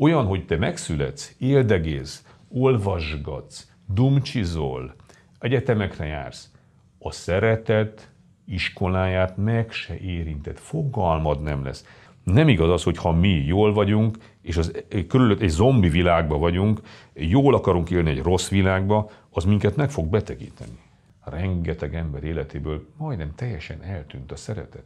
Olyan, hogy te megszületsz, éldegész, olvasgatsz, dumcsizol, egyetemekre jársz, a szeretet iskoláját meg se érinted, fogalmad nem lesz. Nem igaz az, hogy ha mi jól vagyunk, és körülött egy zombi világban vagyunk, jól akarunk élni egy rossz világba, az minket meg fog betegíteni. Rengeteg ember életéből majdnem teljesen eltűnt a szeretet.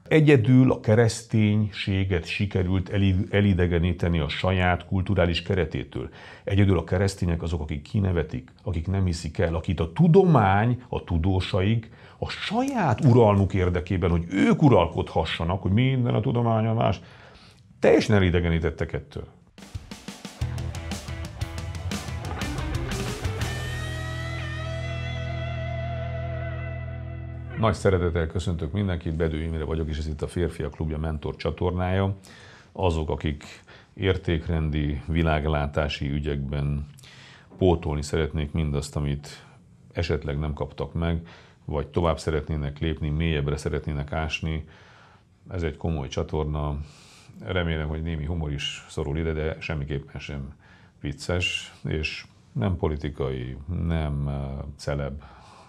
Egyedül a kereszténységet sikerült elidegeníteni a saját kulturális keretétől. Egyedül a keresztények azok, akik kinevetik, akik nem hiszik el, akit a tudomány, a tudósaik a saját uralmuk érdekében, hogy ők uralkodhassanak, hogy minden a tudománya más, teljesen elidegenítettek ettől. Nagy szeretettel köszöntök mindenkit, Bedő Imre vagyok, és ez itt a Férfiak Klubja Mentor csatornája. Azok, akik értékrendi, világlátási ügyekben pótolni szeretnék mindazt, amit esetleg nem kaptak meg, vagy tovább szeretnének lépni, mélyebbre szeretnének ásni. Ez egy komoly csatorna. Remélem, hogy némi humor is szorul ide, de semmiképpen sem vicces, és nem politikai, nem celeb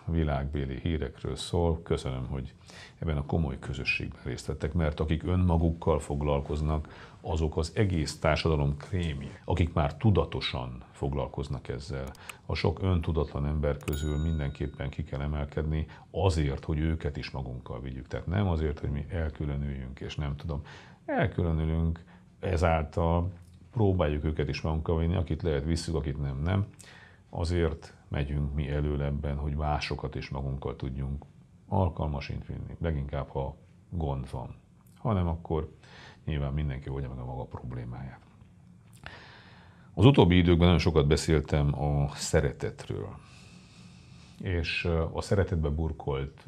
világbéli hírekről szól. Köszönöm, hogy ebben a komoly közösségben részt vettek, mert akik önmagukkal foglalkoznak, azok az egész társadalom krémje, akik már tudatosan foglalkoznak ezzel. A sok öntudatlan ember közül mindenképpen ki kell emelkedni azért, hogy őket is magunkkal vigyük. Tehát nem azért, hogy mi elkülönüljünk, és nem tudom, elkülönülünk, ezáltal próbáljuk őket is magunkkal vinni, akit lehet visszük, akit nem. Azért megyünk mi előlebben, hogy másokat is magunkkal tudjunk alkalmasint vinni, leginkább, ha gond van. Ha nem, akkor nyilván mindenki oldja meg a maga problémáját. Az utóbbi időkben nagyon sokat beszéltem a szeretetről, és a szeretetbe burkolt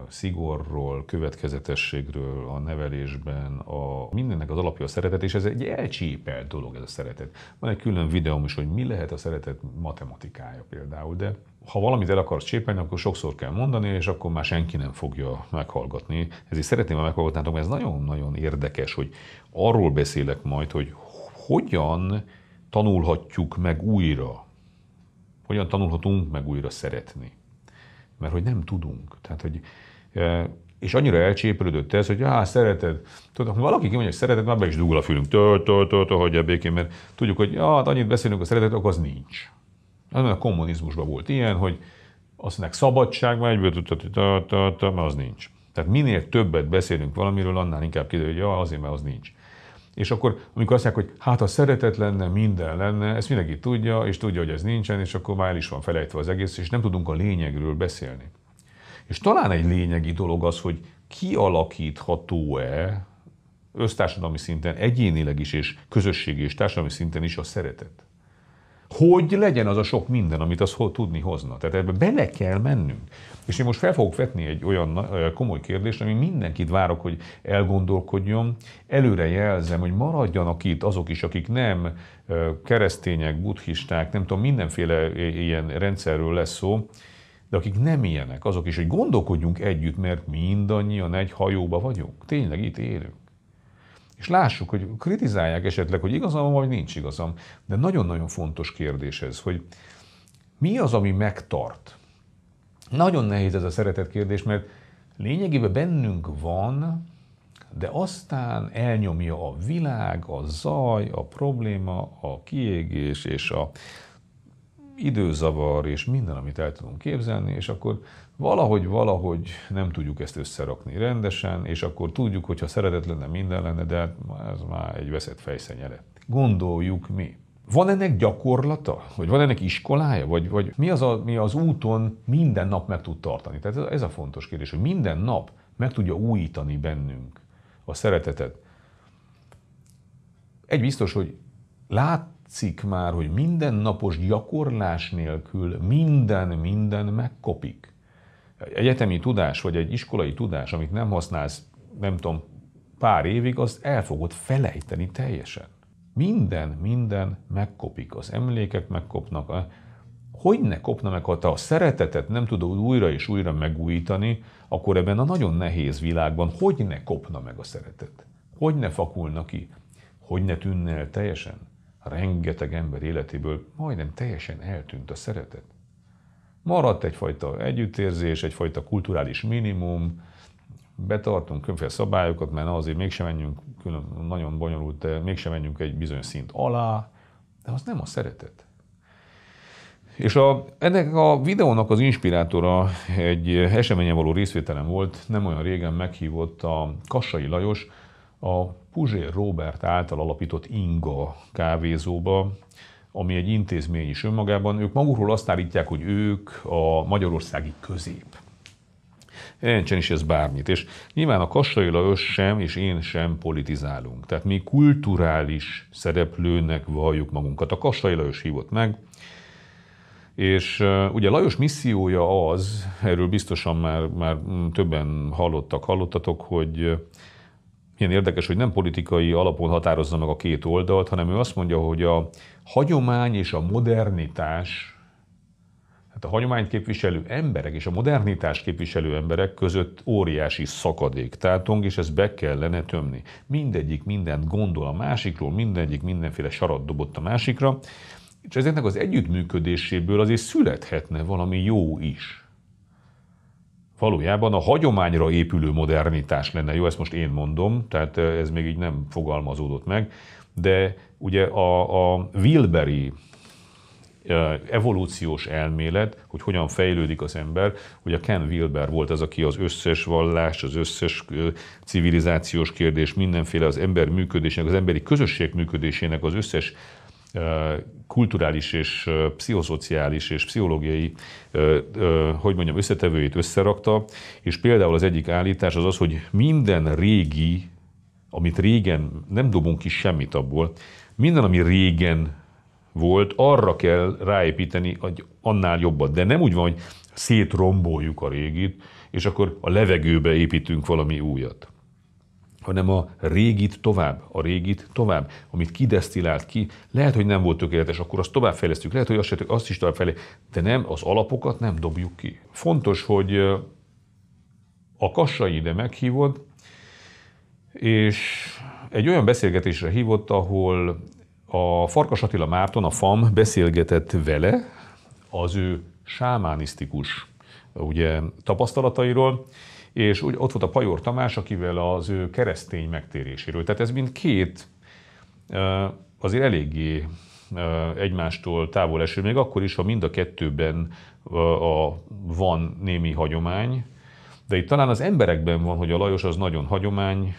szigorról, következetességről, a nevelésben, mindennek az alapja a szeretet, és ez egy elcsépelt dolog, ez a szeretet. Van egy külön videóm is, hogy mi lehet a szeretet matematikája például, de ha valamit el akarsz csépelni, akkor sokszor kell mondani, és akkor már senki nem fogja meghallgatni. Ezért szeretném, ha meghallgatnátok, mert ez nagyon-nagyon érdekes, hogy arról beszélek majd, hogy hogyan tanulhatjuk meg újra, hogyan tanulhatunk meg újra szeretni. Mert hogy nem tudunk. Tehát, hogy, és annyira elcsépelődött ez, hogy szereted. Tudod, ha valaki kimondja, hogy szereted, már be is dugol a fülünk. Hagyja békén, mert tudjuk, hogy annyit beszélünk a szeretet, akkor az nincs. A kommunizmusban volt ilyen, hogy azt mondják szabadság, már egyből mert az nincs. Tehát minél többet beszélünk valamiről, annál inkább kiderül, hogy azért, mert az nincs. És akkor, amikor azt mondják, hogy ha szeretet lenne, minden lenne, ezt mindenki tudja, és tudja, hogy ez nincsen, és akkor már el is van felejtve az egész, és nem tudunk a lényegről beszélni. És talán egy lényegi dolog az, hogy kialakítható-e össztársadalmi szinten, egyénileg is, és közösségi és társadalmi szinten is a szeretet. Hogy legyen az a sok minden, amit az tudni hozna. Tehát ebbe bele kell mennünk. És én most fel fogok vetni egy olyan komoly kérdést, ami mindenkit várok, hogy elgondolkodjon. Előre jelzem, hogy maradjanak itt azok is, akik nem keresztények, buddhisták, nem tudom, mindenféle ilyen rendszerről lesz szó, de akik nem ilyenek, azok is, hogy gondolkodjunk együtt, mert mindannyian egy hajóba vagyunk. Tényleg itt élünk. És lássuk, hogy kritizálják esetleg, hogy igazam van, vagy nincs igazam. De nagyon-nagyon fontos kérdés ez, hogy mi az, ami megtart? Nagyon nehéz ez a szeretet kérdés, mert lényegében bennünk van, de aztán elnyomja a világ, a zaj, a probléma, a kiégés és a időzavar és minden, amit el tudunk képzelni, és akkor valahogy nem tudjuk ezt összerakni rendesen, és akkor tudjuk, hogy ha szeretet lenne, minden lenne, de ez már egy veszett fejszennyele. Gondoljuk mi. Van ennek gyakorlata? Vagy van ennek iskolája? Vagy mi az úton minden nap meg tud tartani? Tehát ez a fontos kérdés, hogy minden nap meg tudja újítani bennünk a szeretetet. Egy biztos, hogy látszik már, hogy mindennapos gyakorlás nélkül minden megkopik. Egyetemi tudás, vagy egy iskolai tudás, amit nem használsz, nem tudom, pár évig, azt el fogod felejteni teljesen. Minden megkopik. Az emlékek megkopnak. Hogy ne kopna meg, ha te a szeretetet nem tudod újra és újra megújítani, akkor ebben a nagyon nehéz világban hogy ne kopna meg a szeretet? Hogy ne fakulna ki? hogy ne tűnne el teljesen? Rengeteg ember életéből majdnem teljesen eltűnt a szeretet. Maradt egyfajta együttérzés, egyfajta kulturális minimum, betartunk különféle szabályokat, mert azért mégsem menjünk, nagyon bonyolult, de mégsem menjünk egy bizonyos szint alá, de az nem a szeretet. És ennek a videónak az inspirátora egy eseményen való részvételem volt, nem olyan régen meghívott a Kassai Lajos a Puzsér Róbert által alapított Inga kávézóba, ami egy intézmény is önmagában. Ők magukról azt állítják, hogy ők a magyarországi közép. Jelentsen is ez bármit. És nyilván a Kassai Lajos sem, és én sem politizálunk. Tehát mi kulturális szereplőnek valljuk magunkat. A Kassai Lajos hívott meg, és ugye Lajos missziója az, erről biztosan már többen hallottatok, hogy ilyen érdekes, hogy nem politikai alapon határozza meg a két oldalt, hanem ő azt mondja, hogy a hagyomány és a modernitás, hát a hagyományt képviselő emberek és a modernitás képviselő emberek között óriási szakadék tátong, és ezt be kellene tömni. Mindegyik mindent gondol a másikról, mindegyik mindenféle sarat dobott a másikra, és ezeknek az együttműködéséből azért születhetne valami jó is. Valójában a hagyományra épülő modernitás lenne jó, ezt most én mondom, tehát ez még így nem fogalmazódott meg, de ugye a Wilberi evolúciós elmélet, hogy hogyan fejlődik az ember, hogy a Ken Wilber volt az, aki az összes vallás, az összes civilizációs kérdés, mindenféle az ember működésének, az emberi közösség működésének az összes kulturális és pszichoszociális és pszichológiai, összetevőjét összerakta, és például az egyik állítás az az, hogy minden régi, amit régen, nem dobunk ki semmit abból, minden, ami régen volt, arra kell ráépíteni, hogy annál jobbat. De nem úgy van, hogy szétromboljuk a régit, és akkor a levegőbe építünk valami újat, hanem a régit tovább, amit kidesztillált ki. Lehet, hogy nem volt tökéletes, akkor azt továbbfejlesztjük, lehet, hogy azt is továbbfejlesztjük, de nem, az alapokat nem dobjuk ki. Fontos, hogy a Kassai ide meghívott, és egy olyan beszélgetésre hívott, ahol a Farkas Attila Márton, a FAM beszélgetett vele az ő sámánisztikus tapasztalatairól, és ott volt a Pajor Tamás, akivel az ő keresztény megtéréséről. Tehát ez mind két azért eléggé egymástól távol eső, még akkor is, ha mind a kettőben van némi hagyomány, de itt talán az emberekben van, hogy a Lajos az nagyon hagyomány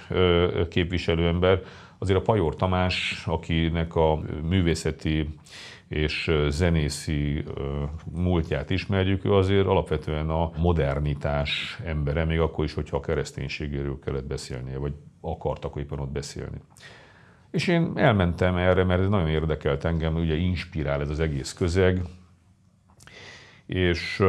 képviselő ember, azért a Pajor Tamás, akinek a művészeti és zenészi múltját ismerjük, ő azért alapvetően a modernitás embere, még akkor is, hogyha a kereszténységéről kellett beszélnie, vagy akartak éppen ott beszélni. És én elmentem erre, mert ez nagyon érdekelt engem, ugye inspirál ez az egész közeg, és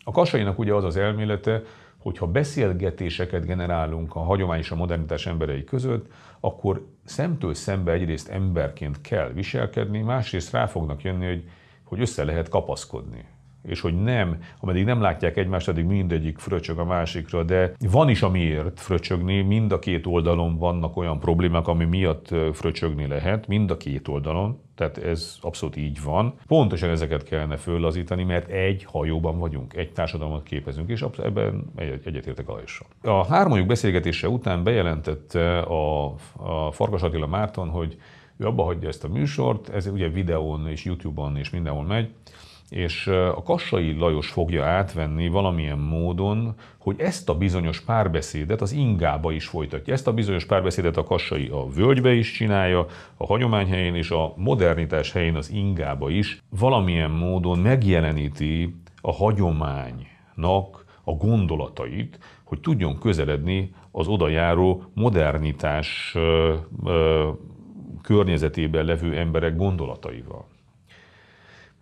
a Kassainak ugye az az elmélete, hogyha beszélgetéseket generálunk a hagyomány és a modernitás emberei között, akkor szemtől szembe egyrészt emberként kell viselkedni, másrészt rá fognak jönni, hogy össze lehet kapaszkodni. És hogy nem, ameddig nem látják egymást, addig mindegyik fröcsög a másikra, de van is amiért fröcsögni, mind a két oldalon vannak olyan problémák, ami miatt fröcsögni lehet, mind a két oldalon, tehát ez abszolút így van. Pontosan ezeket kellene föllazítani, mert egy hajóban vagyunk, egy társadalmat képezünk, és ebben egyetértek Lajossal. A hármójuk beszélgetése után bejelentette a Farkas Attila Márton, hogy ő abba hagyja ezt a műsort, ez ugye videón és YouTube-on és mindenhol megy, és a Kassai Lajos fogja átvenni valamilyen módon, hogy ezt a bizonyos párbeszédet az Ingába is folytatja. Ezt a bizonyos párbeszédet a Kassai a Völgybe is csinálja, a hagyomány helyén és a modernitás helyén az Ingába is valamilyen módon megjeleníti a hagyománynak a gondolatait, hogy tudjon közeledni az odajáró modernitás környezetében levő emberek gondolataival.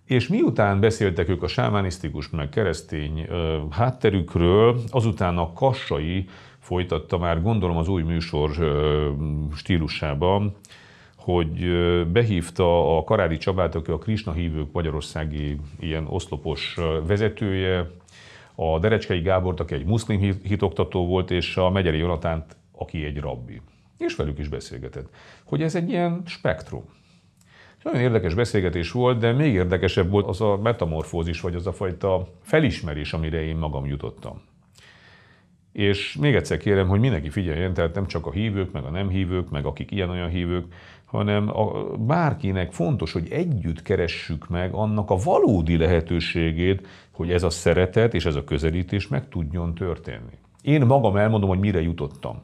És miután beszéltek ők a sámánisztikus meg keresztény hátterükről, azután a Kassai folytatta már, gondolom az új műsor stílusában, hogy behívta a Karádi Csabát, aki a Krisna hívők magyarországi ilyen oszlopos vezetője, a Derecskei Gábort, aki egy muszlim hitoktató volt, és a Megyeri Jonatánt, aki egy rabbi. és velük is beszélgetett, hogy ez egy ilyen spektrum. Nagyon érdekes beszélgetés volt, de még érdekesebb volt az a metamorfózis, vagy az a fajta felismerés, amire én magam jutottam. És még egyszer kérem, hogy mindenki figyeljen, tehát nem csak a hívők, meg a nem hívők, meg akik ilyen-olyan hívők, hanem bárkinek fontos, hogy együtt keressük meg annak a valódi lehetőségét, hogy ez a szeretet és ez a közelítés meg tudjon történni. Én magam elmondom, hogy mire jutottam.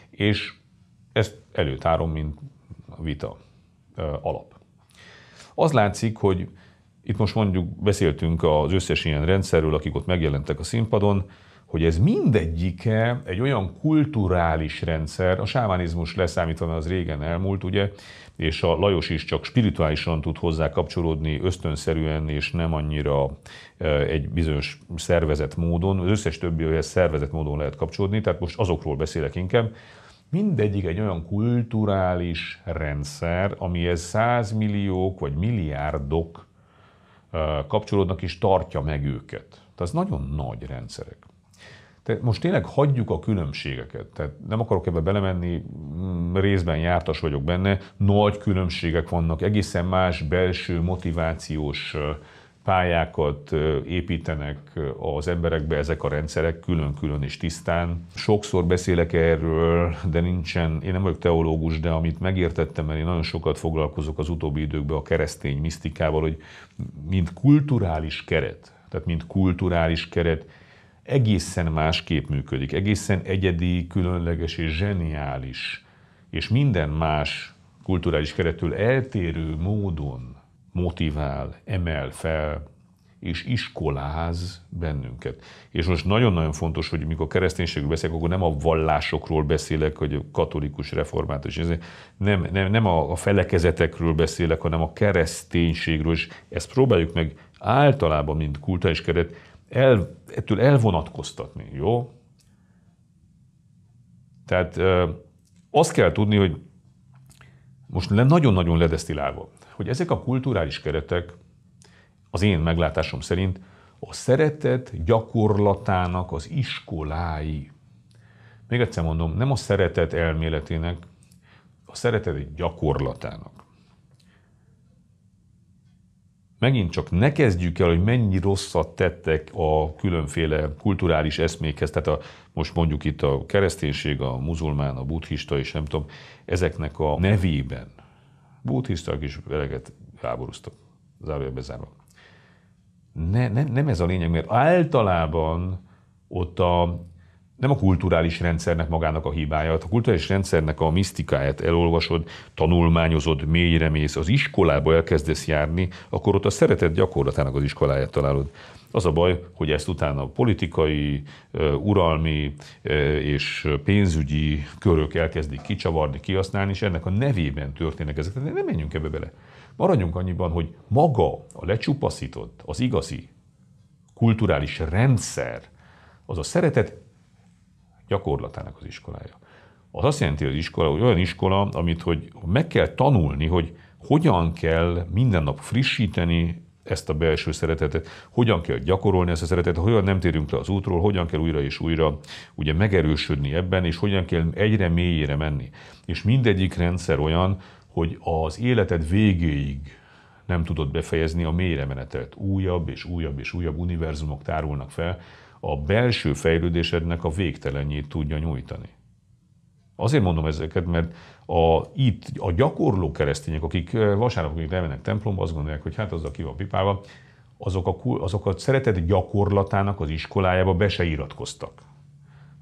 És ezt előtárom, mint vita alap. Az látszik, hogy itt most mondjuk beszéltünk az összes ilyen rendszerről, akik ott megjelentek a színpadon, hogy ez mindegyike egy olyan kulturális rendszer, a sámánizmus leszámítva, az régen elmúlt, ugye, és a Lajos is csak spirituálisan tud hozzá kapcsolódni, ösztönszerűen, és nem annyira egy bizonyos szervezett módon. Az összes többihez szervezett módon lehet kapcsolódni, tehát most azokról beszélek inkább. Mindegyik egy olyan kulturális rendszer, amihez 100 milliók vagy milliárdok kapcsolódnak és tartja meg őket. Tehát ez nagyon nagy rendszerek. Tehát most tényleg hagyjuk a különbségeket. Tehát nem akarok ebbe belemenni, részben jártas vagyok benne, nagy különbségek vannak, egészen más belső motivációs pályákat építenek az emberekbe ezek a rendszerek külön-külön és tisztán. Sokszor beszélek erről, de nincsen, én nem vagyok teológus, de amit megértettem, mert én nagyon sokat foglalkozok az utóbbi időkben a keresztény misztikával, hogy mint kulturális keret, tehát mint kulturális keret egészen másképp működik, egészen egyedi, különleges és zseniális, és minden más kulturális kerettől eltérő módon motivál, emel fel, és iskoláz bennünket. És most nagyon-nagyon fontos, hogy mikor kereszténységről beszélek, akkor nem a vallásokról beszélek, hogy a katolikus, református, nem a felekezetekről beszélek, hanem a kereszténységről, és ezt próbáljuk meg általában, mint kulturális keret, ettől elvonatkoztatni, jó? Tehát azt kell tudni, hogy most nagyon-nagyon ledesztilálva, hogy ezek a kulturális keretek az én meglátásom szerint a szeretet gyakorlatának az iskolái. Még egyszer mondom, nem a szeretet elméletének, a szeretet gyakorlatának. Megint csak ne kezdjük el, hogy mennyi rosszat tettek a különféle kulturális eszmékhez, tehát most mondjuk itt a kereszténység, a muzulmán, a buddhista és nem tudom, ezeknek a nevében. Buddhisták is eleget háborúztak, zárójelbe zárva. Nem ez a lényeg, mert általában ott nem a kulturális rendszernek magának a hibája, a kulturális rendszernek a misztikáját elolvasod, tanulmányozod, mélyre mész, az iskolába elkezdesz járni, akkor ott a szeretet gyakorlatának az iskoláját találod. Az a baj, hogy ezt utána politikai, uralmi és pénzügyi körök elkezdik kicsavarni, kihasználni, és ennek a nevében történnek ezek. De nem menjünk ebbe bele. Maradjunk annyiban, hogy maga a lecsupaszított, az igazi kulturális rendszer, az a szeretet gyakorlatának az iskolája. Az azt jelenti, hogy az iskola olyan iskola, amit hogy meg kell tanulni, hogy hogyan kell minden nap frissíteni ezt a belső szeretetet, hogyan kell gyakorolni ezt a szeretetet, hogyan nem térünk le az útról, hogyan kell újra és újra ugye megerősödni ebben, és hogyan kell egyre mélyére menni. És mindegyik rendszer olyan, hogy az életed végéig nem tudod befejezni a mélyre menetet. Újabb és újabb és újabb univerzumok tárulnak fel, a belső fejlődésednek a végtelenjét tudja nyújtani. Azért mondom ezeket, mert itt a gyakorló keresztények, akik vasárnapokig lemennek templomba, azt gondolják, hogy hát azzal ki van pipálva, azok a szeretet gyakorlatának az iskolájába be se iratkoztak.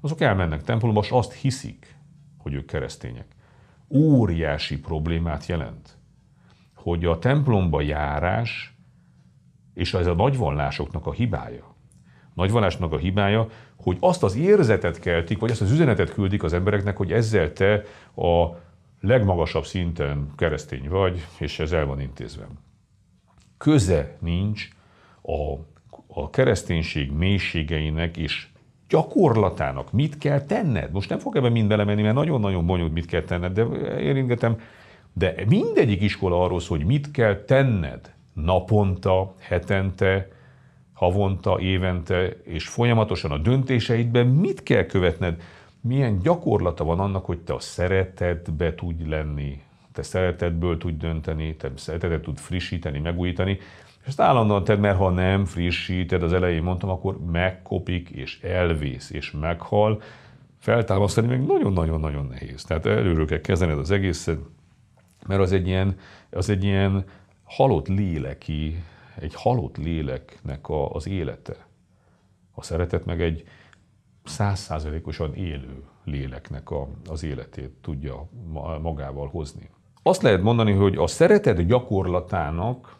Azok elmennek templomba, és azt hiszik, hogy ők keresztények. Óriási problémát jelent, hogy a templomba járás, és ez a nagyvallásoknak a hibája, nagyvallásnak a hibája, hogy azt az érzetet keltik, vagy azt az üzenetet küldik az embereknek, hogy ezzel te a legmagasabb szinten keresztény vagy, és ez el van intézve. Köze nincs a kereszténység mélységeinek és gyakorlatának. Mit kell tenned? Most nem fog ebben mind belemenni, mert nagyon-nagyon bonyolult, mit kell tenned, de érintgetem. De mindegyik iskola arról szól, hogy mit kell tenned naponta, hetente, havonta, évente, és folyamatosan a döntéseidben mit kell követned. milyen gyakorlata van annak, hogy te a szeretetbe tudj lenni, te szeretetből tudj dönteni, te szeretetet tud frissíteni, megújítani, és ezt állandóan tedd, mert ha nem frissíted, az elején mondtam, akkor megkopik, és elvész, és meghal. Feltámasztani meg nagyon-nagyon-nagyon nehéz. Tehát előről kell kezdened az egészet, mert az egy ilyen halott egy halott léleknek az élete. A szeretet meg egy 100%-osan élő léleknek az életét tudja magával hozni. Azt lehet mondani, hogy a szeretet gyakorlatának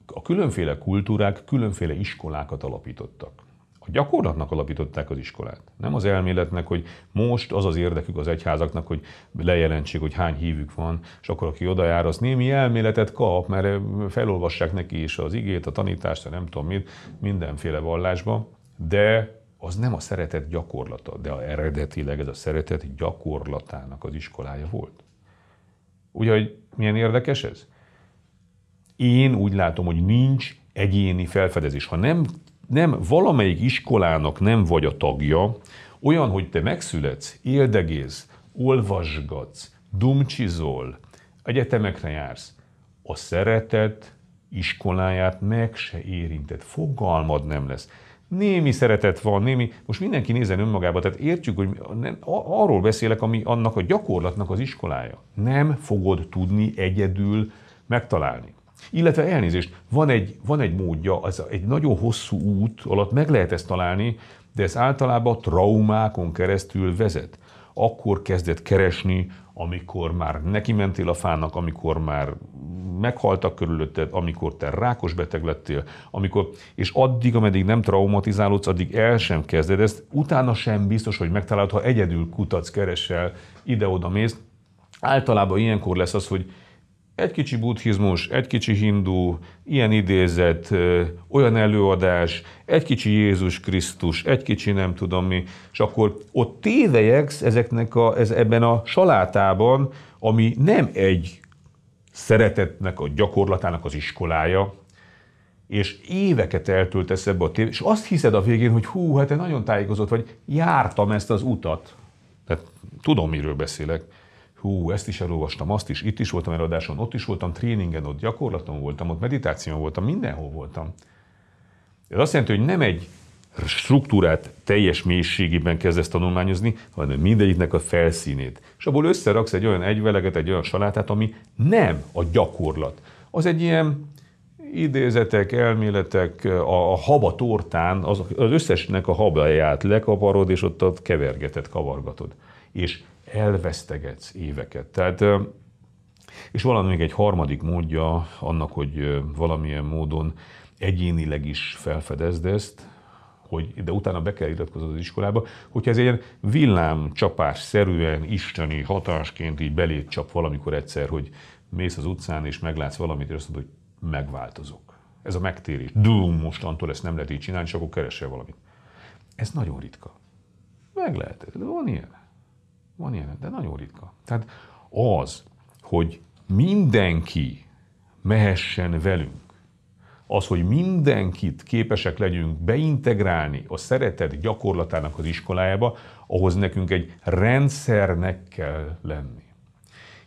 a különféle kultúrák különféle iskolákat alapítottak. A gyakorlatnak alapították az iskolát. Nem az elméletnek, hogy most az az érdekük az egyházaknak, hogy lejelentsék, hogy hány hívük van, és akkor aki oda jár, az némi elméletet kap, mert felolvassák neki is az igét, a tanítást, nem tudom mit, mindenféle vallásba, de az nem a szeretet gyakorlata, de eredetileg ez a szeretet gyakorlatának az iskolája volt. Úgyhogy milyen érdekes ez? Én úgy látom, hogy nincs egyéni felfedezés. Ha nem valamelyik iskolának nem vagy a tagja, olyan, hogy te megszületsz, éldegész, olvasgatsz, dumcsizol, egyetemekre jársz, a szeretet iskoláját meg se érinted, fogalmad nem lesz. Némi szeretet van, most mindenki nézzen önmagába, tehát értjük, hogy arról beszélek, ami annak a gyakorlatnak az iskolája. Nem fogod tudni egyedül megtalálni. Illetve elnézést, van egy módja, az egy nagyon hosszú út alatt meg lehet ezt találni, de ez általában traumákon keresztül vezet. Akkor kezded keresni, amikor már neki mentél a fának, amikor már meghaltak körülötted, amikor te rákos beteg lettél, és addig, ameddig nem traumatizálódsz, addig el sem kezded ezt, utána sem biztos, hogy megtalálod, ha egyedül kutatsz, keresel, ide-oda mész. Általában ilyenkor lesz az, hogy egy kicsi buddhizmus, egy kicsi hindu, ilyen idézet, olyan előadás, egy kicsi Jézus Krisztus, egy kicsi nem tudom mi, és akkor ott tévejegsz ebben a salátában, ami nem egy szeretetnek a gyakorlatának az iskolája, és éveket eltöltesz ebbe a tévé, és azt hiszed a végén, hogy hú, hát te nagyon tájékozott vagy, jártam ezt az utat. Tehát tudom, miről beszélek. Hú, ezt is elolvastam, azt is, itt is voltam előadáson, ott is voltam, tréningen, ott gyakorlaton voltam, ott meditáción voltam, mindenhol voltam. Ez azt jelenti, hogy nem egy struktúrát teljes mélységében kezdesz tanulmányozni, hanem mindegyiknek a felszínét. És abból összeraksz egy olyan egyveleget, egy olyan salátát, ami nem a gyakorlat. Az egy ilyen idézetek, elméletek, a haba tortán, az összesnek a habáját lekaparod, és ott kevergeted, kavargatod. És elvesztegetsz éveket. Tehát, és valami még egy harmadik módja annak, hogy valamilyen módon egyénileg is felfedezd ezt, de utána be kell iratkoznod az iskolába, hogyha ez egy ilyen villámcsapásszerűen, isteni hatásként így beléd csap valamikor egyszer, hogy mész az utcán és meglátsz valamit, és azt mondod, hogy megváltozok. Ez a megtérés. Mostantól ezt nem lehet így csinálni, és akkor keresel valamit. Ez nagyon ritka. Meg lehet. Van ilyen, de nagyon ritka. Tehát az, hogy mindenki mehessen velünk, az, hogy mindenkit képesek legyünk beintegrálni a szeretet gyakorlatának az iskolájába, ahhoz nekünk egy rendszernek kell lenni.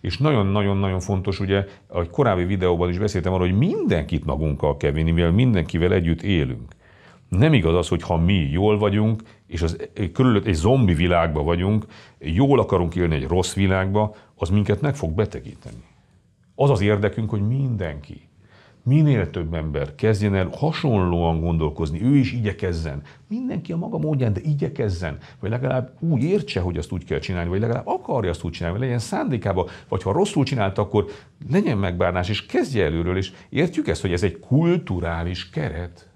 És nagyon-nagyon-nagyon fontos, ugye, ahogy korábbi videóban is beszéltem arról, hogy mindenkit magunkkal kell vinni, mivel mindenkivel együtt élünk. Nem igaz az, hogy ha mi jól vagyunk, és körülött egy zombi világban vagyunk, jól akarunk élni egy rossz világba, az minket meg fog betegíteni. Az az érdekünk, hogy mindenki, minél több ember kezdjen el hasonlóan gondolkozni, ő is igyekezzen. Mindenki a maga módján, de igyekezzen. Vagy legalább úgy értse, hogy azt úgy kell csinálni, vagy legalább akarja azt úgy csinálni, vagy legyen szándékában, vagy ha rosszul csinálta, akkor legyen megbánás, és kezdje előről, és értjük ezt, hogy ez egy kulturális keret.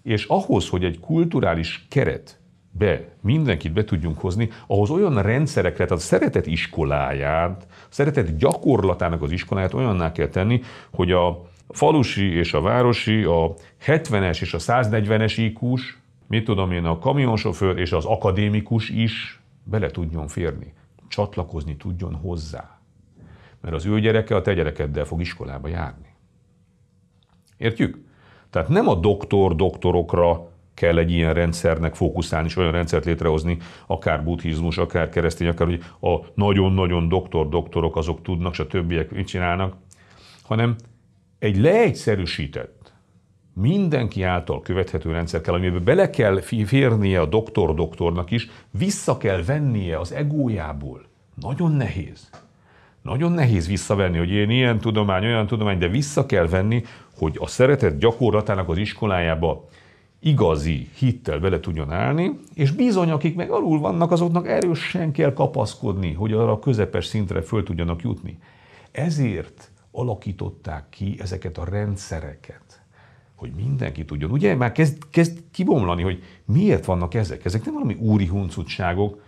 És ahhoz, hogy egy kulturális keretbe mindenkit be tudjunk hozni, ahhoz olyan rendszerekre, tehát a szeretet iskoláját, a szeretet gyakorlatának az iskoláját olyanná kell tenni, hogy a falusi és a városi, a 70-es és a 140-es IQ-s, mit tudom én, a kamionsofőr és az akadémikus is bele tudjon férni, csatlakozni tudjon hozzá. Mert az ő gyereke a te gyerekeddel fog iskolába járni. Értjük? Tehát nem a doktorokra kell egy ilyen rendszernek fókuszálni, és olyan rendszert létrehozni, akár buddhizmus, akár keresztény, akár hogy a nagyon-nagyon doktorok azok tudnak, és a többiek mit csinálnak, hanem egy leegyszerűsített, mindenki által követhető rendszer kell, amiben bele kell férnie a doktornak is, vissza kell vennie az egójából. Nagyon nehéz. Nagyon nehéz visszavenni, hogy én ilyen tudomány, olyan tudomány, de vissza kell venni, hogy a szeretet gyakorlatának az iskolájába igazi hittel bele tudjon állni, és bizony, akik meg alul vannak, azoknak erősen kell kapaszkodni, hogy arra a közepes szintre föl tudjanak jutni. Ezért alakították ki ezeket a rendszereket, hogy mindenki tudjon. Ugye már kezd kibomlani, hogy miért vannak ezek. Ezek nem valami úri huncutságok,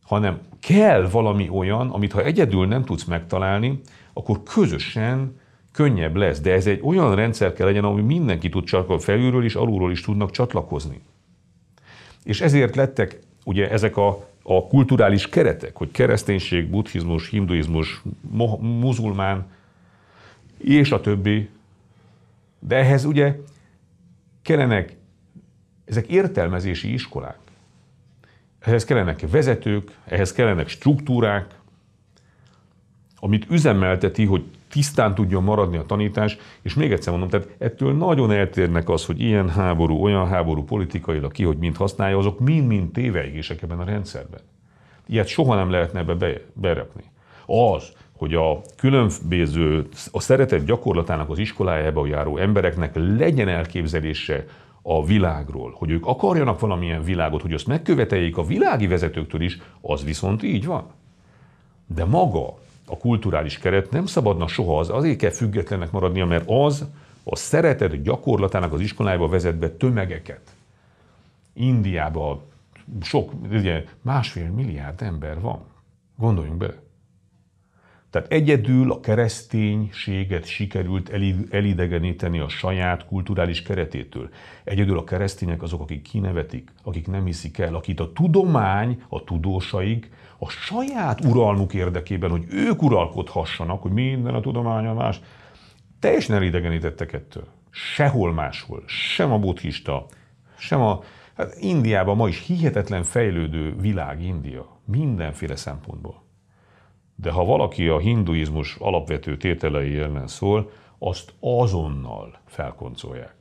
hanem kell valami olyan, amit ha egyedül nem tudsz megtalálni, akkor közösen könnyebb lesz. De ez egy olyan rendszer kell legyen, ami mindenki tud csatlakozni, felülről is, alulról is tudnak csatlakozni. És ezért lettek ugye ezek a kulturális keretek, hogy kereszténység, buddhizmus, hinduizmus, muzulmán, és a többi. De ehhez ugye kellenek, ezek értelmezési iskolák. Ehhez kellenek vezetők, ehhez kellenek struktúrák, amit üzemelteti, hogy tisztán tudjon maradni a tanítás, és még egyszer mondom, tehát ettől nagyon eltérnek az, hogy ilyen háború, olyan háború politikailag ki, hogy mind használja, azok mind-mind tévejgések ebben a rendszerben. Ilyet soha nem lehetne ebbe berakni. Az, hogy a különböző, a szeretet gyakorlatának az iskolájába járó embereknek legyen elképzelése a világról, hogy ők akarjanak valamilyen világot, hogy azt megköveteljék a világi vezetőktől is, az viszont így van. De maga a kulturális keret nem szabadna soha, azért kell függetlennek maradnia, mert az a szeretet gyakorlatának az iskolájába vezet be tömegeket. Indiában sok, ugye 1,5 milliárd ember van. Gondoljunk bele. Tehát egyedül a kereszténységet sikerült elidegeníteni a saját kulturális keretétől. Egyedül a keresztények azok, akik kinevetik, akik nem hiszik el, akit a tudomány, a tudósaik a saját uralmuk érdekében, hogy ők uralkodhassanak, hogy minden a tudománya más, teljesen elidegenítettek ettől. Sehol máshol, sem a buddhista, sem a... Hát Indiában ma is hihetetlen fejlődő világ India, mindenféle szempontból. De ha valaki a hinduizmus alapvető tételei ellen szól, azt azonnal felkoncolják.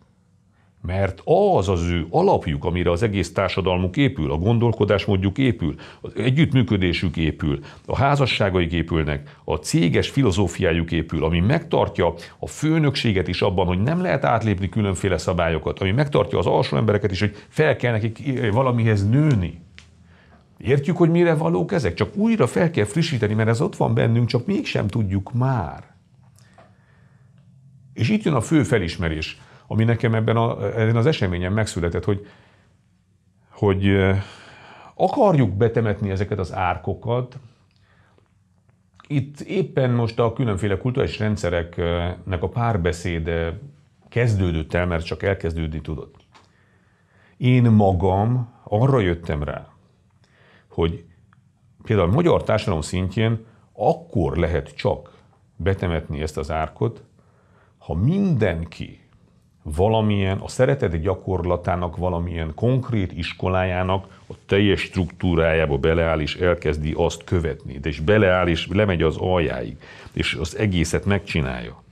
Mert az az ő alapjuk, amire az egész társadalmuk épül, a gondolkodásmódjuk épül, az együttműködésük épül, a házasságaik épülnek, a céges filozófiájuk épül, ami megtartja a főnökséget is abban, hogy nem lehet átlépni különféle szabályokat, ami megtartja az alsó embereket is, hogy fel kell nekik valamihez nőni. Értjük, hogy mire valók ezek? Csak újra fel kell frissíteni, mert ez ott van bennünk, csak mégsem tudjuk már. És itt jön a fő felismerés, ami nekem ezen az eseményen megszületett, hogy akarjuk betemetni ezeket az árkokat. Itt éppen most a különféle kulturális rendszereknek a párbeszéde kezdődött el, mert csak elkezdődni tudott. Én magam arra jöttem rá, hogy például a magyar társadalom szintjén akkor lehet csak betemetni ezt az árkot, ha mindenki valamilyen, a szeretet gyakorlatának valamilyen konkrét iskolájának a teljes struktúrájába beleáll és elkezdi azt követni, de és beleáll és lemegy az aljáig, és az egészet megcsinálja.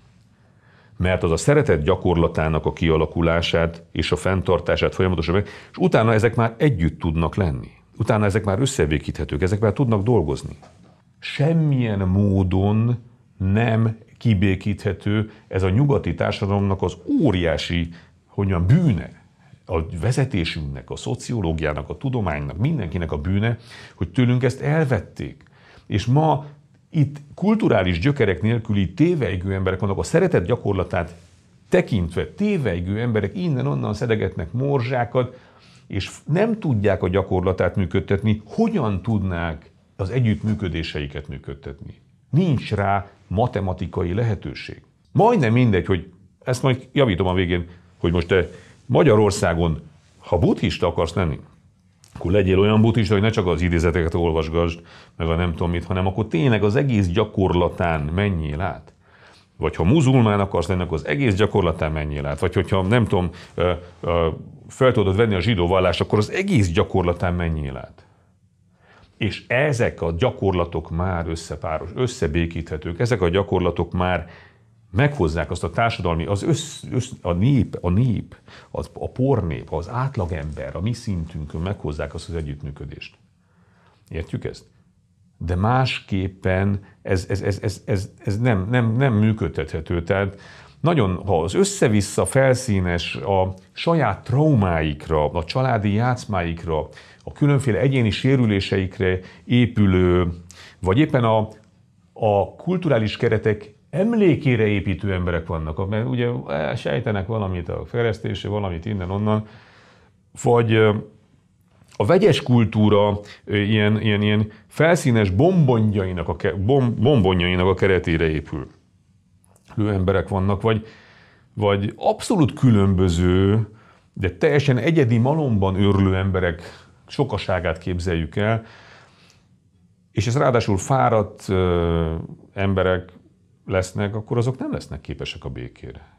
Mert az a szeretet gyakorlatának a kialakulását és a fenntartását folyamatosan meg, és utána ezek már együtt tudnak lenni. Utána ezek már összevékíthetők, ezek már tudnak dolgozni. Semmilyen módon nem kibékíthető ez a nyugati társadalomnak az óriási, bűne. A vezetésünknek, a szociológiának, a tudománynak, mindenkinek a bűne, hogy tőlünk ezt elvették. És ma itt kulturális gyökerek nélküli tévejgő emberek vannak, a szeretet gyakorlatát tekintve tévejgő emberek innen-onnan szedegetnek morzsákat, és nem tudják a gyakorlatát működtetni, hogyan tudnák az együttműködéseiket működtetni. Nincs rá matematikai lehetőség. Majdnem mindegy, hogy ezt majd javítom a végén, hogy most te Magyarországon, ha buddhista akarsz lenni, akkor legyél olyan buddhista, hogy ne csak az idézeteket olvasgasd, meg a nem tudom mit, hanem akkor tényleg az egész gyakorlatán menjél át. vagy ha muzulmán akarsz lenni, akkor az egész gyakorlatán menjél át, vagy hogyha nem tudom, fel tudod venni a zsidó vallást, akkor az egész gyakorlatán menjél át. És ezek a gyakorlatok már összebékíthetők, ezek a gyakorlatok már meghozzák azt a társadalmi, a nép, a pornép, az átlagember, a mi szintünkön meghozzák azt az együttműködést. Értjük ezt? De másképpen ez nem működtethető. Tehát nagyon, ha az össze-vissza felszínes a saját traumáikra, a családi játszmáikra, a különféle egyéni sérüléseikre épülő, vagy éppen a kulturális keretek emlékére építő emberek vannak, mert ugye sejtenek valamit a fejlesztésre, valamit innen-onnan, vagy a vegyes kultúra ilyen felszínes bombonjainak a keretére épül. Emberek vannak, vagy abszolút különböző, de teljesen egyedi malomban őrlő emberek sokaságát képzeljük el, és ez ráadásul fáradt emberek lesznek, akkor azok nem lesznek képesek a békére.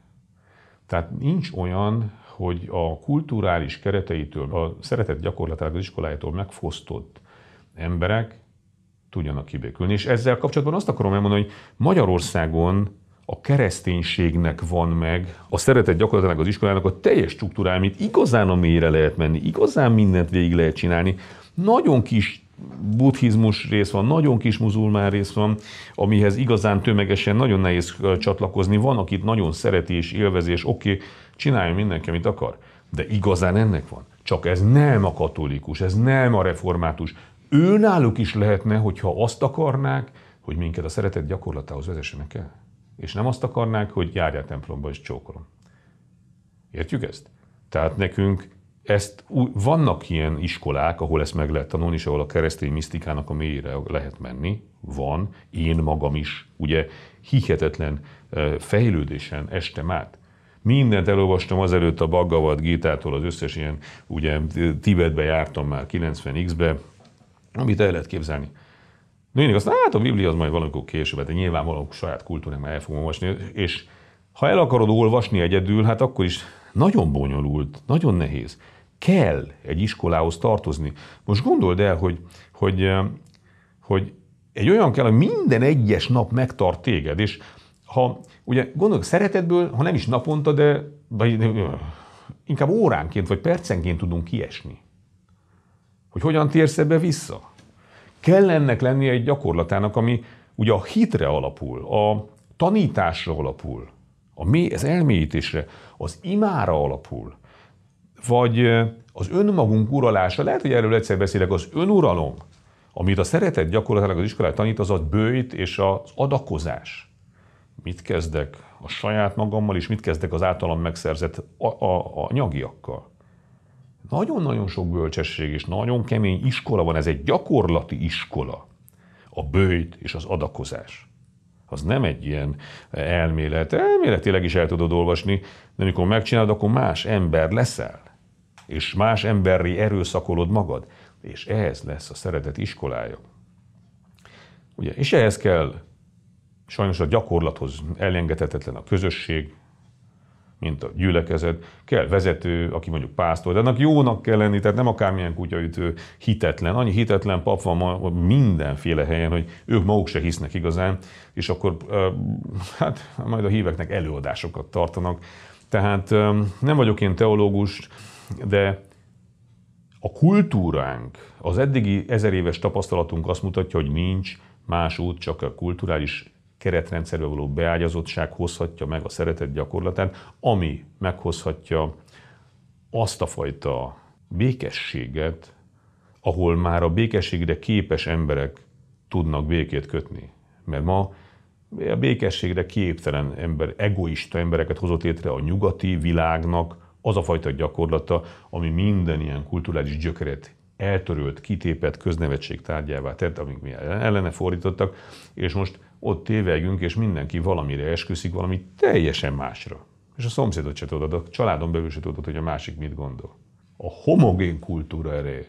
Tehát nincs olyan, hogy a kulturális kereteitől, a szeretet gyakorlatának az iskolájától megfosztott emberek tudjanak kibékülni. És ezzel kapcsolatban azt akarom elmondani, hogy Magyarországon a kereszténységnek van meg, a szeretet gyakorlatának az iskolának a teljes struktúrája, amit igazán a mélyre lehet menni, igazán mindent végig lehet csinálni. Nagyon kis buddhizmus rész van, nagyon kis muzulmán rész van, amihez igazán tömegesen nagyon nehéz csatlakozni. Van, akit nagyon szereti és élvezi, és oké, csinálja mindenki, amit akar. De igazán ennek van. Csak ez nem a katolikus, ez nem a református. Náluk is lehetne, hogyha azt akarnák, hogy minket a szeretet gyakorlatához vezessenek el. És nem azt akarnák, hogy járjál templomba és csókolom. Értjük ezt? Tehát nekünk vannak ilyen iskolák, ahol ezt meg lehet tanulni, és ahol a keresztény misztikának a mélyére lehet menni. Van, én magam is, ugye hihetetlen fejlődésen estem át. Mindent elolvastam azelőtt a Bhagavad Gítától, az összes ilyen, ugye Tibetbe jártam már 90x-be, amit el lehet képzelni. Mindig azt, hát a Biblia az majd valamikor később, de nyilván valamikor saját kultúránk már el fogom olvasni, és ha el akarod olvasni egyedül, hát akkor is nagyon bonyolult, nagyon nehéz. Kell egy iskolához tartozni. Most gondold el, hogy egy olyan kell, hogy minden egyes nap megtart téged, és ha ugye gondolok szeretetből, ha nem is naponta, de inkább óránként vagy percenként tudunk kiesni. Hogy hogyan térsz ebbe vissza? Kell ennek lennie egy gyakorlatának, ami ugye a hitre alapul, a tanításra alapul, az elmélyítésre, az imára alapul, vagy az önmagunk uralása. Lehet, hogy erről egyszer beszélek, az önuralom, amit a szeretet gyakorlatának az iskolában tanít, az a böjt és az adakozás. Mit kezdek a saját magammal, és mit kezdek az általam megszerzett anyagiakkal. Nagyon-nagyon sok bölcsesség és nagyon kemény iskola van, ez egy gyakorlati iskola. A böjt és az adakozás. Az nem egy ilyen elmélet. Elméletileg is el tudod olvasni, de amikor megcsinálod, akkor más ember leszel. És más emberré erőszakolod magad. És ehhez lesz a szeretet iskolája. Ugye? És ehhez kell sajnos a gyakorlathoz elengedhetetlen a közösség, mint a gyülekezet, kell vezető, aki mondjuk pásztor, de annak jónak kell lenni, tehát nem akármilyen kutyaütő, hitetlen. Annyi hitetlen pap van ma mindenféle helyen, hogy ők maguk se hisznek igazán, és akkor hát majd a híveknek előadásokat tartanak. Tehát nem vagyok én teológus, de a kultúránk, az eddigi 1000 éves tapasztalatunk azt mutatja, hogy nincs más út, csak a kulturális keretrendszerbe való beágyazottság hozhatja meg a szeretet gyakorlatát, ami meghozhatja azt a fajta békességet, ahol már a békességre képes emberek tudnak békét kötni. Mert ma a békességre képtelen ember, egoista embereket hozott létre a nyugati világnak az a fajta gyakorlata, ami minden ilyen kulturális gyökeret eltörölt, kitépett köznevetség tárgyává tett, amik mi ellene fordítottak, és most ott tévegünk, és mindenki valamire esküszik, valami teljesen másra. És a szomszédot se tudod, a családon belül se tudod, hogy a másik mit gondol. A homogén kultúra ereje,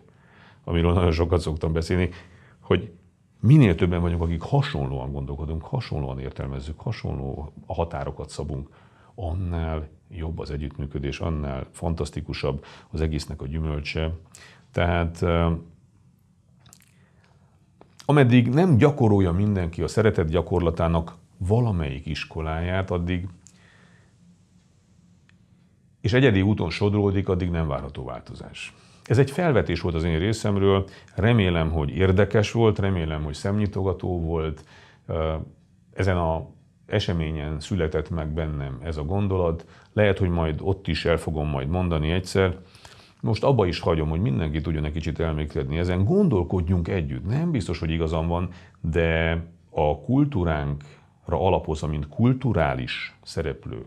amiről nagyon sokat szoktam beszélni, hogy minél többen vagyunk, akik hasonlóan gondolkodunk, hasonlóan értelmezzük, hasonló határokat szabunk, annál jobb az együttműködés, annál fantasztikusabb az egésznek a gyümölcse. Tehát ameddig nem gyakorolja mindenki a szeretet gyakorlatának valamelyik iskoláját, addig, és egyedi úton sodródik, addig nem várható változás. Ez egy felvetés volt az én részemről, remélem, hogy érdekes volt, remélem, hogy szemnyitogató volt. Ezen az eseményen született meg bennem ez a gondolat. Lehet, hogy majd ott is el fogom majd mondani egyszer. Most abba is hagyom, hogy mindenki tudjon egy kicsit elmékedni ezen. Gondolkodjunk együtt. Nem biztos, hogy igazam van, de a kultúránkra alapozva, mint kulturális szereplő,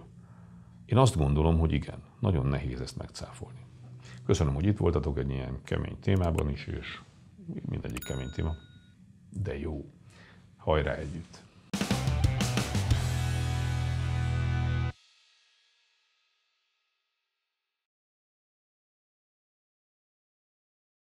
én azt gondolom, hogy igen, nagyon nehéz ezt megcáfolni. Köszönöm, hogy itt voltatok egy ilyen kemény témában is, és mindegyik kemény téma, de jó. Hajrá együtt!